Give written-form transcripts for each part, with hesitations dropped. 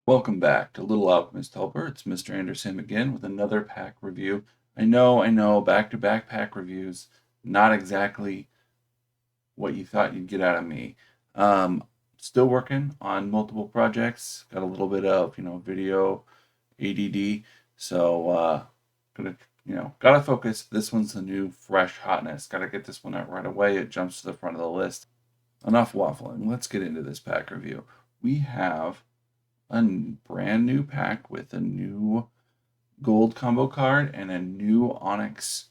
Welcome back to Little Alchemist Helper. It's Mr. Anderson again with another pack review. I know, back-to-back pack reviews. Not exactly what you thought you'd get out of me. Still working on multiple projects. Got a little bit of, video ADD. So, gonna, gotta focus. This one's the new fresh hotness. Gotta get this one out right away. It jumps to the front of the list. Enough waffling. Let's get into this pack review. We have a brand new pack with a new gold combo card and a new Onyx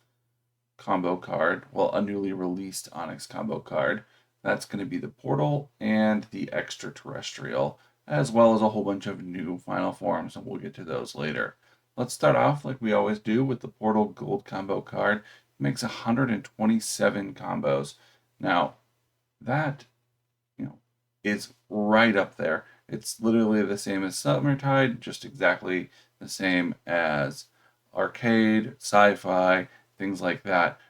combo card. Well, a newly released Onyx combo card. That's going to be the Portal and the Extraterrestrial, as well as a whole bunch of new final forms, and we'll get to those later. Let's start off like we always do with the Portal gold combo card. It makes 127 combos. Now, that is right up there. It's literally the same as Summertide, just exactly the same as arcade, sci-fi, things like that.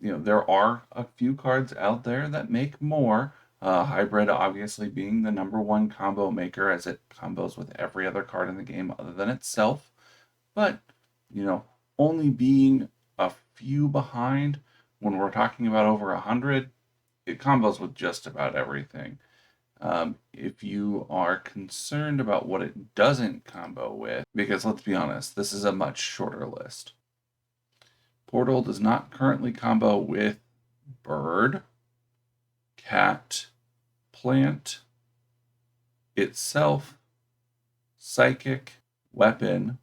There are a few cards out there that make more. Hybrid obviously being the number one combo maker, as it combos with every other card in the game other than itself. But, you know, only being a few behind when we're talking about over 100, it combos with just about everything. If you are concerned about what it doesn't combo with, because let's be honest, this is a much shorter list. Portal does not currently combo with bird, cat, plant, itself, psychic, weapon.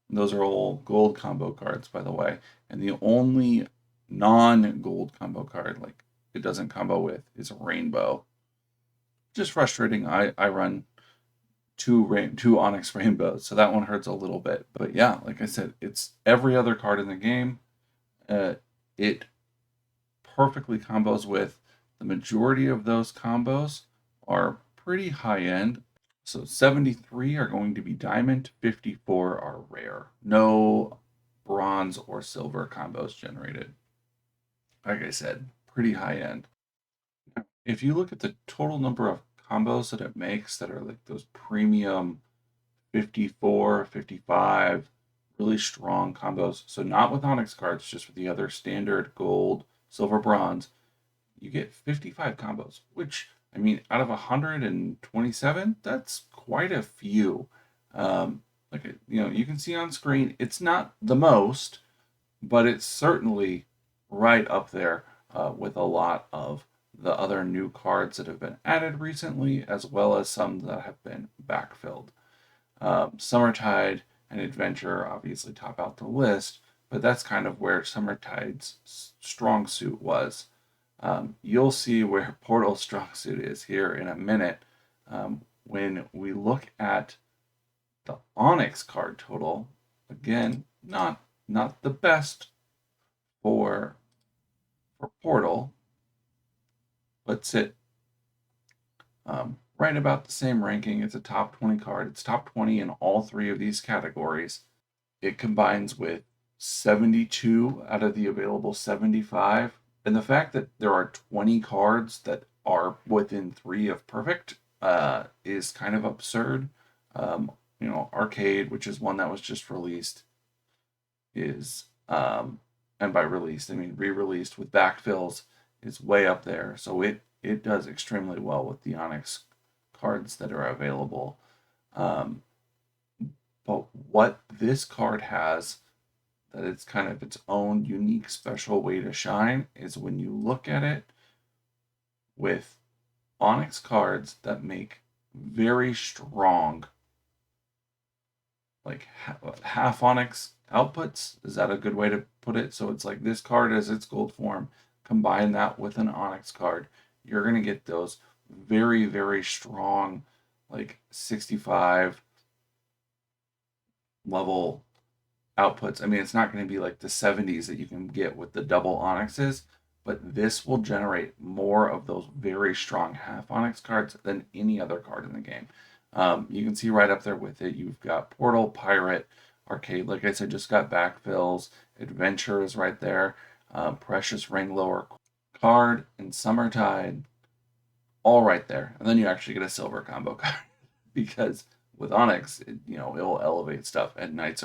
Those are all gold combo cards, by the way. And the only non-gold combo card, like it doesn't combo with, is rainbow. Just frustrating. I run two Onyx Rainbows, so that one hurts a little bit. But yeah, like I said, it's every other card in the game. It perfectly combos with. The majority of those combos are pretty high end. So 73 are going to be diamond, 54 are rare. No bronze or silver combos generated. Like I said, pretty high end. If you look at the total number of combos that it makes that are like those premium 54, 55, really strong combos. So not with Onyx cards, just with the other standard gold, silver, bronze. You get 55 combos, which, I mean, out of 127, that's quite a few. You can see on screen, it's not the most, but it's certainly right up there with a lot of the other new cards that have been added recently, as well as some that have been backfilled. Summertide and Adventure obviously top out the list, but that's kind of where Summertide's strong suit was. You'll see where Portal's strong suit is here in a minute. When we look at the Onyx card total, again, not the best for Portal, but sit right about the same ranking. It's a top 20 card. It's top 20 in all three of these categories. It combines with 72 out of the available 75. And the fact that there are 20 cards that are within 3 of perfect is kind of absurd. Arcade, which is one that was just released, is, and by released, I mean re-released with backfills, is way up there. So it does extremely well with the Onyx cards that are available. But what this card has that it's kind of its own unique special way to shine is when you look at it with Onyx cards that make very strong, like half Onyx outputs. Is that a good way to put it? So it's like this card as its gold form, combine that with an Onyx card, you're going to get those very, very strong, like 65 level outputs. I mean, it's not going to be like the 70s that you can get with the double Onyxes, but this will generate more of those very strong half Onyx cards than any other card in the game. You can see right up there with it, you've got Portal, Pirate, Arcade, like I said, just got backfills. Adventure is right there. Precious Ring Lower card and Summertide, all right there. And then you actually get a silver combo card because with Onyx, it'll elevate stuff. And Knight's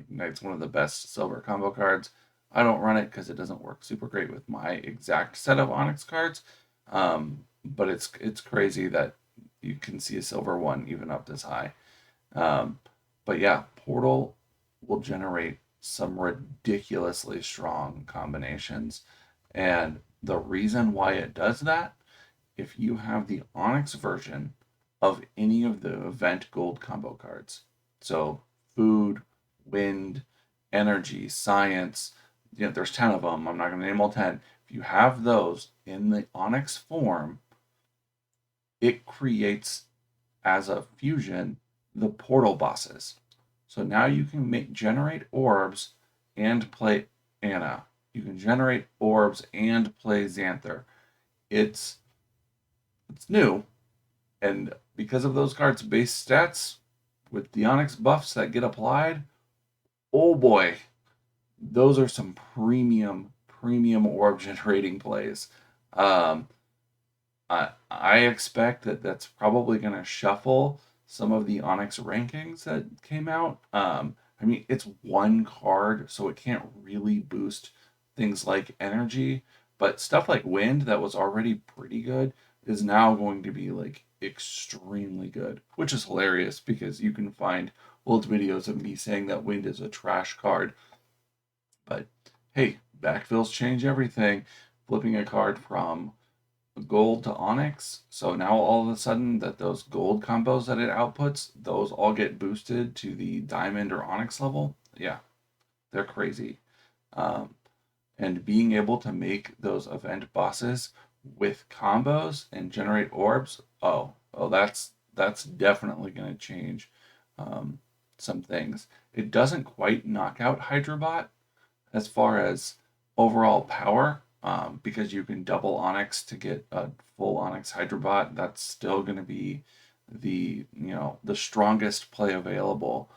Knight's one of the best silver combo cards. I don't run it because it doesn't work super great with my exact set of Onyx cards. But it's crazy that you can see a silver one even up this high. Um, but yeah, Portal will generate some ridiculously strong combinations. And the reason why it does that, if you have the Onyx version of any of the event gold combo cards, so food, wind, energy, science, there's 10 of them. I'm not going to name all 10. If you have those in the Onyx form, it creates as a fusion the portal bosses. So now you can generate orbs and play Anna. You can generate orbs and play Xanther. It's new, and because of those cards' base stats with the Onyx buffs that get applied, oh boy, those are some premium orb generating plays. Um, I expect that's probably going to shuffle some of the Onyx rankings that came out. I mean, it's one card, so it can't really boost things like energy, but stuff like wind that was already pretty good is now going to be like extremely good, which is hilarious because you can find old videos of me saying that wind is a trash card. But hey, backfills change everything. Flipping a card from gold to onyx. So now all of a sudden that those gold combos that it outputs, those all get boosted to the diamond or onyx level. Yeah, they're crazy. Um, and being able to make those event bosses with combos and generate orbs, that's definitely going to change um, some things. It doesn't quite knock out Hydrobot as far as overall power, because you can double Onyx to get a full Onyx Hydrobot. That's still going to be the strongest play available.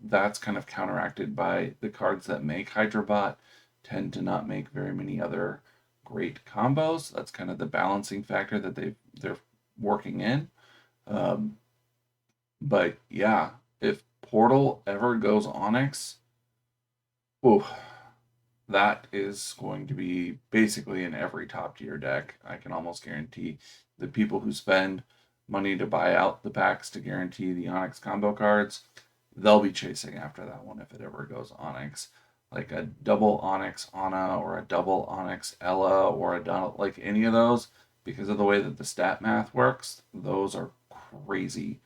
That's kind of counteracted by the cards that make Hydrobot tend to not make very many other great combos. That's kind of the balancing factor that they're working in. Um, but yeah, if Portal ever goes Onyx, ooh, that is going to be basically in every top tier deck. I can almost guarantee the people who spend money to buy out the packs to guarantee the Onyx combo cards, they'll be chasing after that one if it ever goes Onyx. Like a double Onyx Anna or a double Onyx Ella or like any of those, because of the way that the stat math works, those are crazy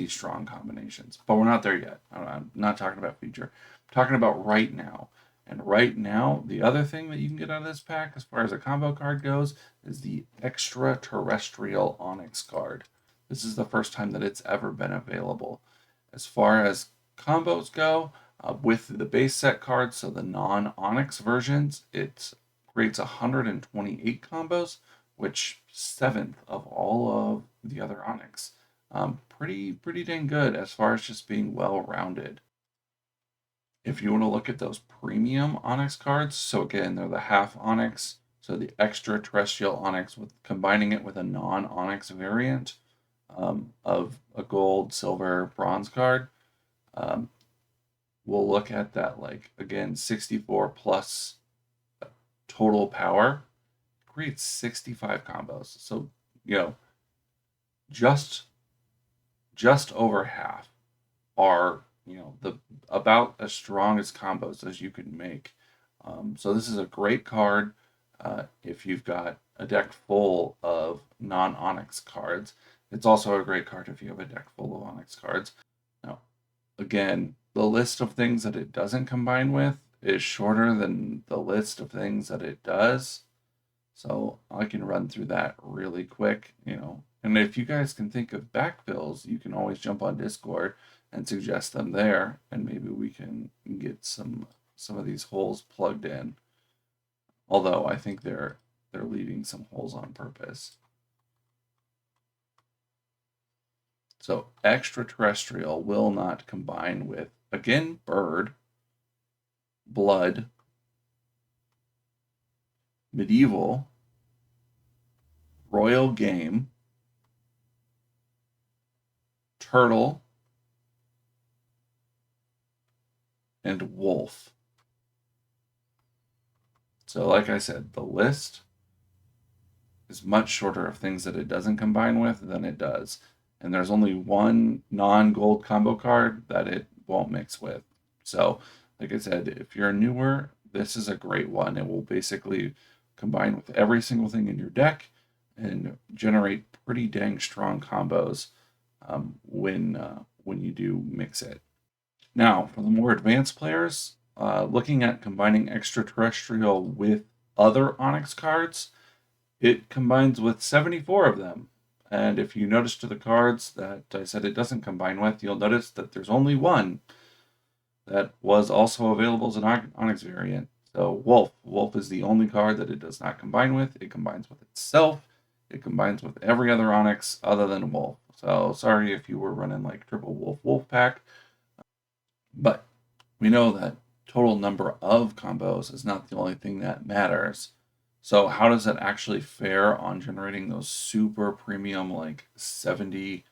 strong combinations. But we're not there yet. I'm not talking about future. I'm talking about right now. And right now, the other thing that you can get out of this pack, as far as a combo card goes, is the Extraterrestrial Onyx card. This is the first time that it's ever been available. As far as combos go, with the base set cards, so the non-Onyx versions, it creates 128 combos, which 7th of all of the other Onyx. Pretty dang good as far as just being well-rounded. If you want to look at those premium Onyx cards, so again, they're the half Onyx, so the Extraterrestrial Onyx with combining it with a non-Onyx variant of a gold, silver, bronze card. Um, we'll look at that, like again, 64 plus total power creates 65 combos. So, you know, just over half are the about as strong as combos as you can make. So this is a great card if you've got a deck full of non-Onyx cards. It's also a great card if you have a deck full of Onyx cards. Now, again, the list of things that it doesn't combine with is shorter than the list of things that it does. So I can run through that really quick, And if you guys can think of backfills, you can always jump on Discord and suggest them there, and maybe we can get some of these holes plugged in. Although I think they're leaving some holes on purpose. So Extraterrestrial will not combine with, again, Bird, Blood, Medieval, Royal Game, Turtle, and Wolf. So like I said, the list is much shorter of things that it doesn't combine with than it does. And there's only one non-gold combo card that it won't mix with. So, like I said, if you're newer, this is a great one. It will basically combine with every single thing in your deck and generate pretty dang strong combos when you do mix it. Now, for the more advanced players, looking at combining Extraterrestrial with other Onyx cards, it combines with 74 of them. And if you notice to the cards that I said it doesn't combine with, you'll notice that there's only one that was also available as an Onyx variant. So Wolf. Wolf is the only card that it does not combine with. It combines with itself. It combines with every other Onyx other than Wolf. So sorry if you were running like triple Wolf pack. But we know that total number of combos is not the only thing that matters. So how does that actually fare on generating those super premium, like 70,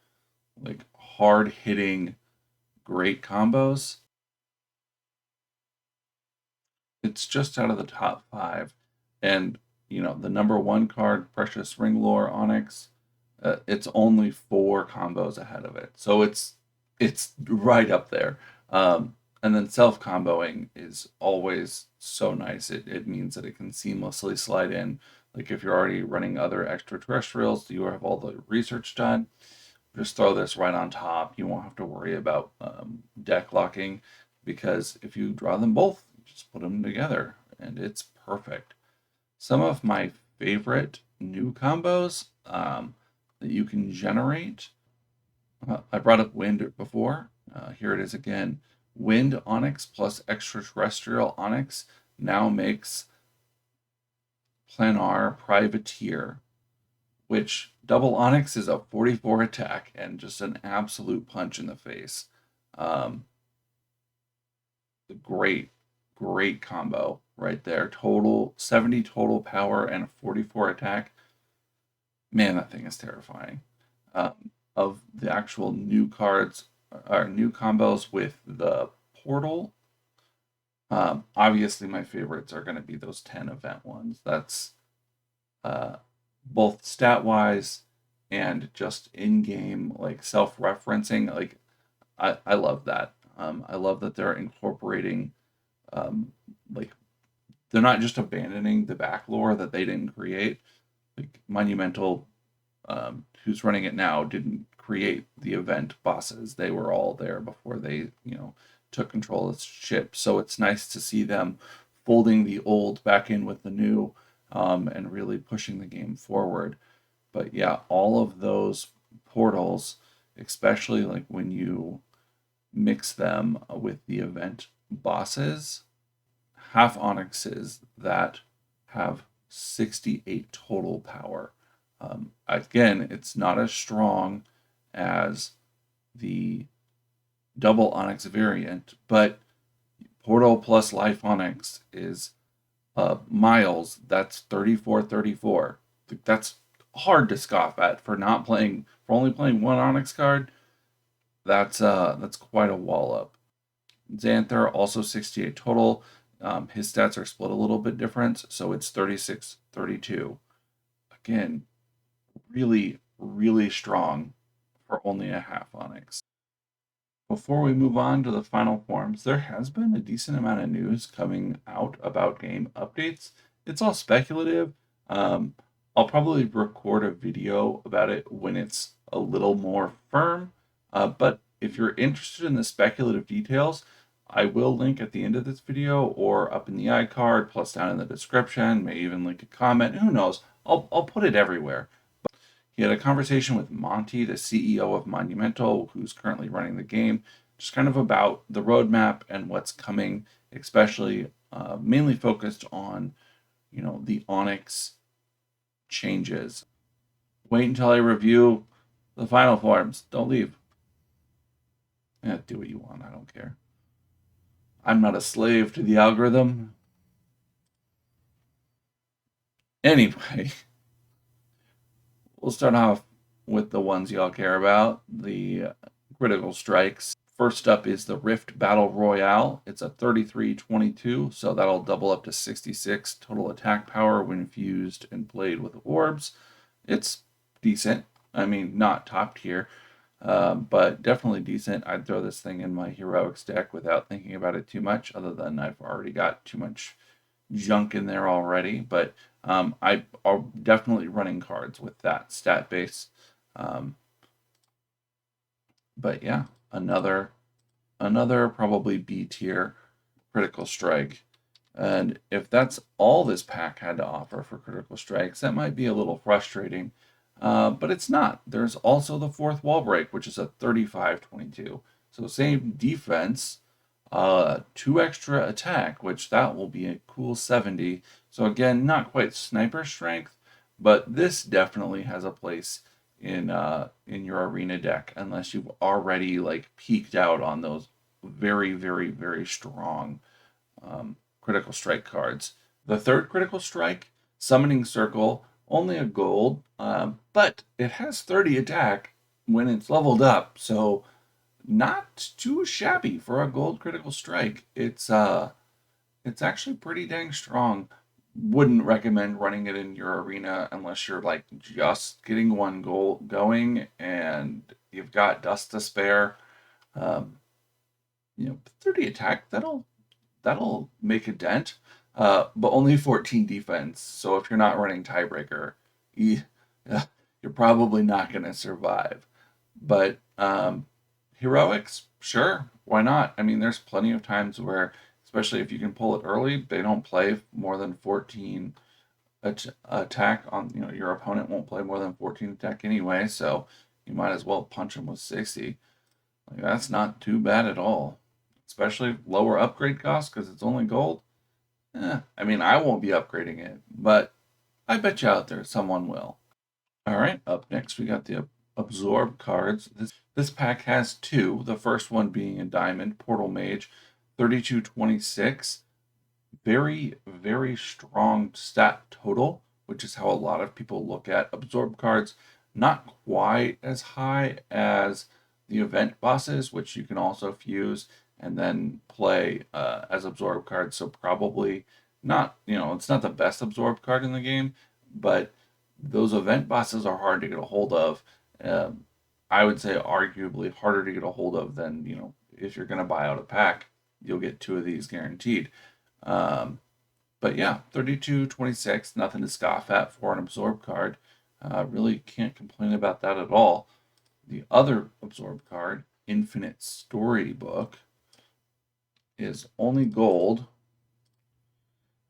like hard hitting, great combos? It's just out of the top 5. And, the number 1 card, Precious Ring Lore Onyx, it's only 4 combos ahead of it. So it's right up there. And then self-comboing is always so nice. It means that it can seamlessly slide in. Like if you're already running other extraterrestrials, you have all the research done, just throw this right on top. You won't have to worry about deck locking because if you draw them both, just put them together and it's perfect. Some of my favorite new combos that you can generate. I brought up Wind before. Here it is again. Wind Onyx plus Extraterrestrial Onyx now makes Planar Privateer, which double Onyx is a 44 attack and just an absolute punch in the face. Great, great combo right there. Total 70 total power and a 44 attack. Man, that thing is terrifying. Of the actual new cards or new combos with the portal, obviously my favorites are going to be those 10 event ones. That's both stat wise and just in game, like self referencing. Like, I love that. I love that they're incorporating, like, they're not just abandoning the back lore that they didn't create. Like, Monumental, who's running it now, didn't create the event bosses. They were all there before they, took control of the ship. So it's nice to see them folding the old back in with the new, and really pushing the game forward. But yeah, all of those portals, especially like when you mix them with the event bosses, half onyxes that have 68 total power. Again, it's not as strong as the double onyx variant, but portal plus life onyx is miles. That's 34. That's hard to scoff at for only playing one onyx card. That's quite a wallop. Xanther also 68 total. His stats are split a little bit different, so it's 36-32. Again, really, really strong for only a half onyx. Before we move on to the final forms, there has been a decent amount of news coming out about game updates. It's all speculative. I'll probably record a video about it when it's a little more firm. But if you're interested in the speculative details, I will link at the end of this video or up in the iCard, plus down in the description, may even link a comment. Who knows? I'll put it everywhere. He had a conversation with Monty, the CEO of Monumental, who's currently running the game, just kind of about the roadmap and what's coming, especially mainly focused on, the Onyx changes. Wait until I review the final forms. Don't leave. Yeah, do what you want. I don't care. I'm not a slave to the algorithm. Anyway, we'll start off with the ones y'all care about. The critical strikes. First up is the Rift Battle Royale. It's a 33-22, so that'll double up to 66 total attack power when fused and played with orbs. It's decent. I mean, not top tier, but definitely decent. I'd throw this thing in my heroics deck without thinking about it too much, other than I've already got too much junk in there already. But I are definitely running cards with that stat base. But yeah, another probably B tier critical strike. And if that's all this pack had to offer for critical strikes, that might be a little frustrating. But it's not. There's also the fourth Wallbreak, which is a 35-22. So same defense, 2 extra attack, which that will be a cool 70. So again, not quite sniper strength, but this definitely has a place in your arena deck, unless you've already like peaked out on those very, very, very strong critical strike cards. The third critical strike, Summoning Circle, only a gold, but it has 30 attack when it's leveled up, so not too shabby for a gold critical strike. It's actually pretty dang strong. Wouldn't recommend running it in your arena unless you're like just getting one goal going and you've got dust to spare. Um, 30 attack, that'll make a dent, but only 14 defense. So if you're not running tiebreaker, you're probably not going to survive. But heroics, sure, why not? I mean, there's plenty of times where, especially if you can pull it early, they don't play more than 14 attack on, your opponent won't play more than 14 attack anyway, so you might as well punch them with 60. Like, that's not too bad at all, especially lower upgrade cost because it's only gold. I mean, I won't be upgrading it, but I bet you out there someone will. All right, up next we got the Absorb cards. This pack has 2, the first one being a diamond, Portal Mage, 32-26. Very, very strong stat total, which is how a lot of people look at Absorb cards. Not quite as high as the event bosses, which you can also fuse and then play as Absorb cards. So probably not, it's not the best Absorb card in the game, but those event bosses are hard to get a hold of. I would say arguably harder to get a hold of than, if you're going to buy out a pack, you'll get 2 of these guaranteed. But yeah, 32-26, nothing to scoff at for an Absorb card. Really can't complain about that at all. The other Absorb card, Infinite Storybook, is only gold.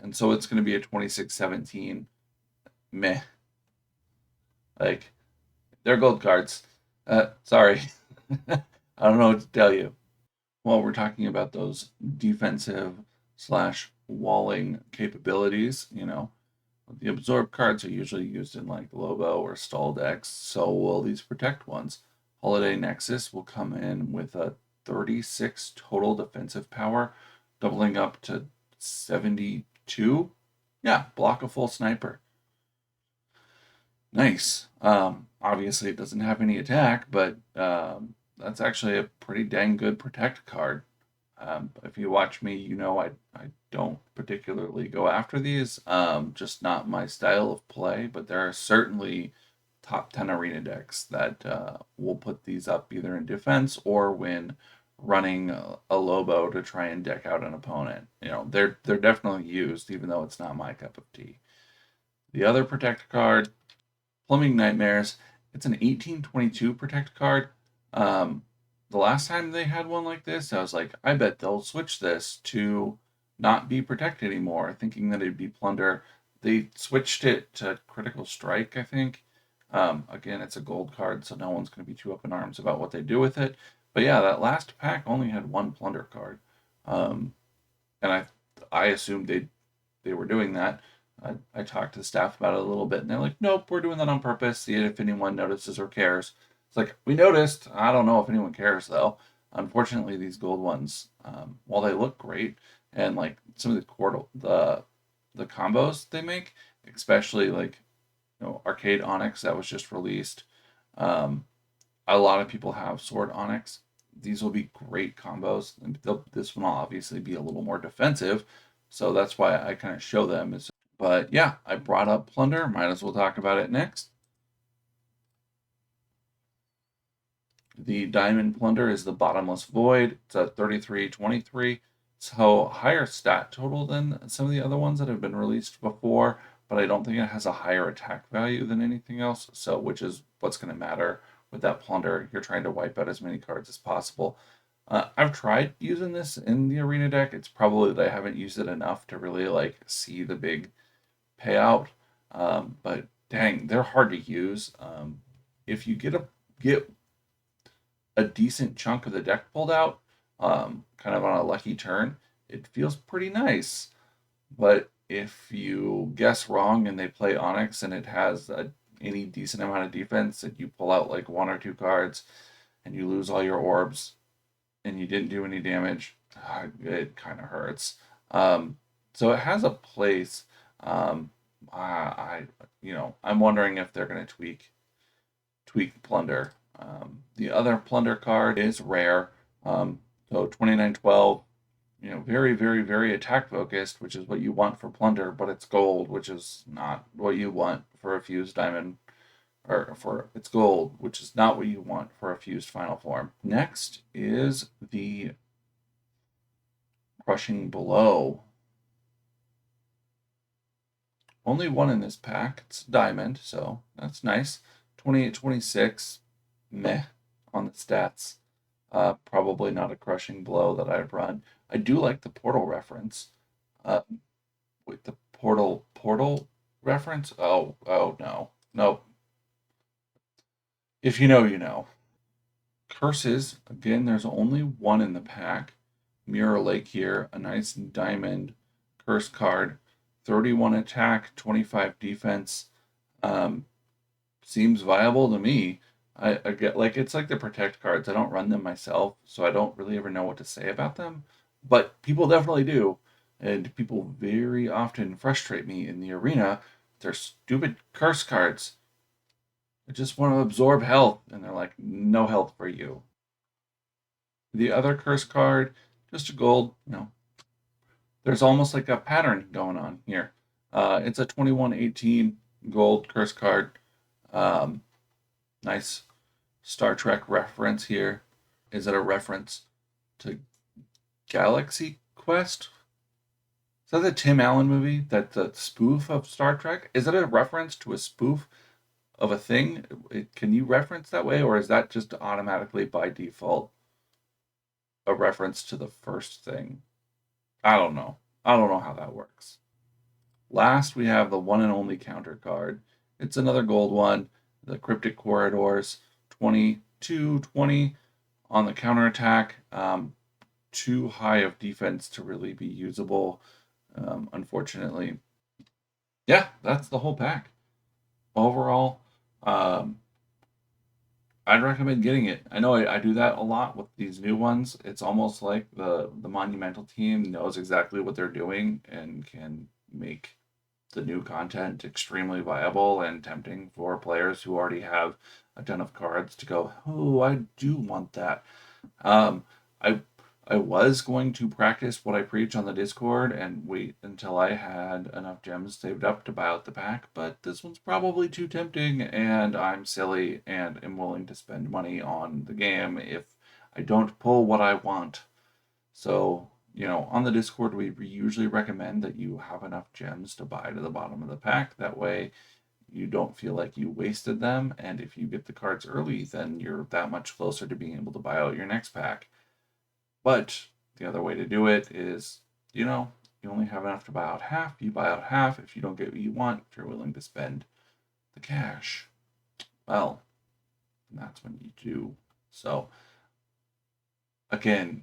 And so it's going to be a 26-17. Meh. Like, they're gold cards. Sorry. I don't know what to tell you. Well, we're talking about those defensive / walling capabilities, the absorb cards are usually used in like Lobo or Stall decks, so will these protect ones. Holiday Nexus will come in with a 36 total defensive power, doubling up to 72. Yeah, block a full sniper. Nice. Obviously it doesn't have any attack, but that's actually a pretty dang good protect card. If you watch me, I don't particularly go after these, just not my style of play, but there are certainly top 10 arena decks that will put these up either in defense or when running a Lobo to try and deck out an opponent. They're definitely used, even though it's not my cup of tea. The other protect card, Plumbing Nightmares, it's an 18-22 protect card. The last time they had one like this, I was like, I bet they'll switch this to not be protect anymore, thinking that it'd be Plunder. They switched it to Critical Strike, I think. Again, it's a gold card, so no one's going to be too up in arms about what they do with it. But yeah, that last pack only had 1 Plunder card. And I assumed they were doing that. I talked to the staff about it a little bit, and they're like, nope, we're doing that on purpose. See if anyone notices or cares. It's like, we noticed. I don't know if anyone cares, though. Unfortunately, these gold ones, while they look great, and like some of the combos they make, especially like Arcade Onyx that was just released. A lot of people have Sword Onyx, these will be great combos. This one will obviously be a little more defensive, so that's why I kind of show them. But yeah, I brought up Plunder. Might as well talk about it next. The Diamond Plunder is the Bottomless Void. It's a 33-23. So higher stat total than some of the other ones that have been released before, but I don't think it has a higher attack value than anything else. So, which is what's going to matter with that Plunder. You're trying to wipe out as many cards as possible. I've tried using this in the arena deck. It's probably that I haven't used it enough to really like see the big payout. But dang, they're hard to use. If you get a decent chunk of the deck pulled out, kind of on a lucky turn, it feels pretty nice. But if you guess wrong and they play Onyx and it has any decent amount of defense, and you pull out like one or two cards and you lose all your orbs and you didn't do any damage, it kind of hurts. So it has a place. I I'm wondering if they're going to tweak Plunder. The other Plunder card is rare. So 2912, very, very, very attack focused, which is what you want for Plunder, but it's gold, which is not what you want for a fused diamond, or for it's gold, which is not what you want for a fused final form. Next is the Crushing Blow. Only one in this pack. It's diamond, so that's nice. 28-26, meh on the stats. Probably not a Crushing Blow that I'd run. I do like the portal reference. With the portal reference? Oh no. If you know, you know. Curses, again, there's only one in the pack. Mirror Lake here, a nice diamond curse card. 31 attack, 25 defense. Seems viable to me. I get like it's like the protect cards. I don't run them myself, so I don't really ever know what to say about them. But people definitely do, and people very often frustrate me in the arena. They're stupid curse cards. I just want to absorb health, and they're like, no health for you. The other curse card, just a gold. There's almost like a pattern going on here. It's a 21-18 gold curse card. Um, nice Star Trek reference here. Is it a reference to Galaxy Quest? Is that the Tim Allen movie? That the spoof of Star Trek? Is it a reference to a spoof of a thing? Can you reference that way, or is that just automatically by default a reference to the first thing? I don't know. I don't know how that works. Last, we have the one and only counter card. It's another gold one. The Cryptic Corridors, 22-20 on the counterattack. Too high of defense to really be usable, unfortunately. Yeah, that's the whole pack. Overall, um, I'd recommend getting it. I know I do that a lot with these new ones. It's almost like the Monumental team knows exactly what they're doing and can make the new content extremely viable and tempting for players who already have a ton of cards to go, oh, I do want that. Um, I I was going to practice what I preach on the Discord and wait until I had enough gems saved up to buy out the pack, but this one's probably too tempting, and I'm silly and am willing to spend money on the game if I don't pull what I want. So, on the Discord, we usually recommend that you have enough gems to buy to the bottom of the pack. That way, you don't feel like you wasted them, and if you get the cards early, then you're that much closer to being able to buy out your next pack. But the other way to do it is, you only have enough to buy out half. You buy out half. If you don't get what you want, if you're willing to spend the cash, well, that's when you do. So, again,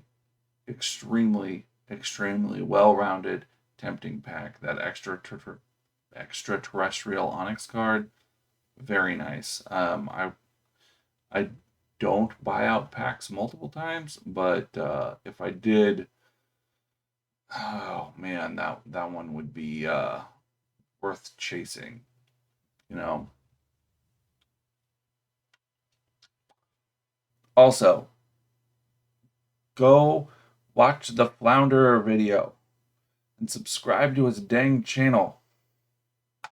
extremely, extremely well-rounded, tempting pack. That extraterrestrial Onyx card, very nice. I don't buy out packs multiple times, but if I did, oh man, that one would be worth chasing. You know. Also, go watch the Flounderer video and subscribe to his dang channel.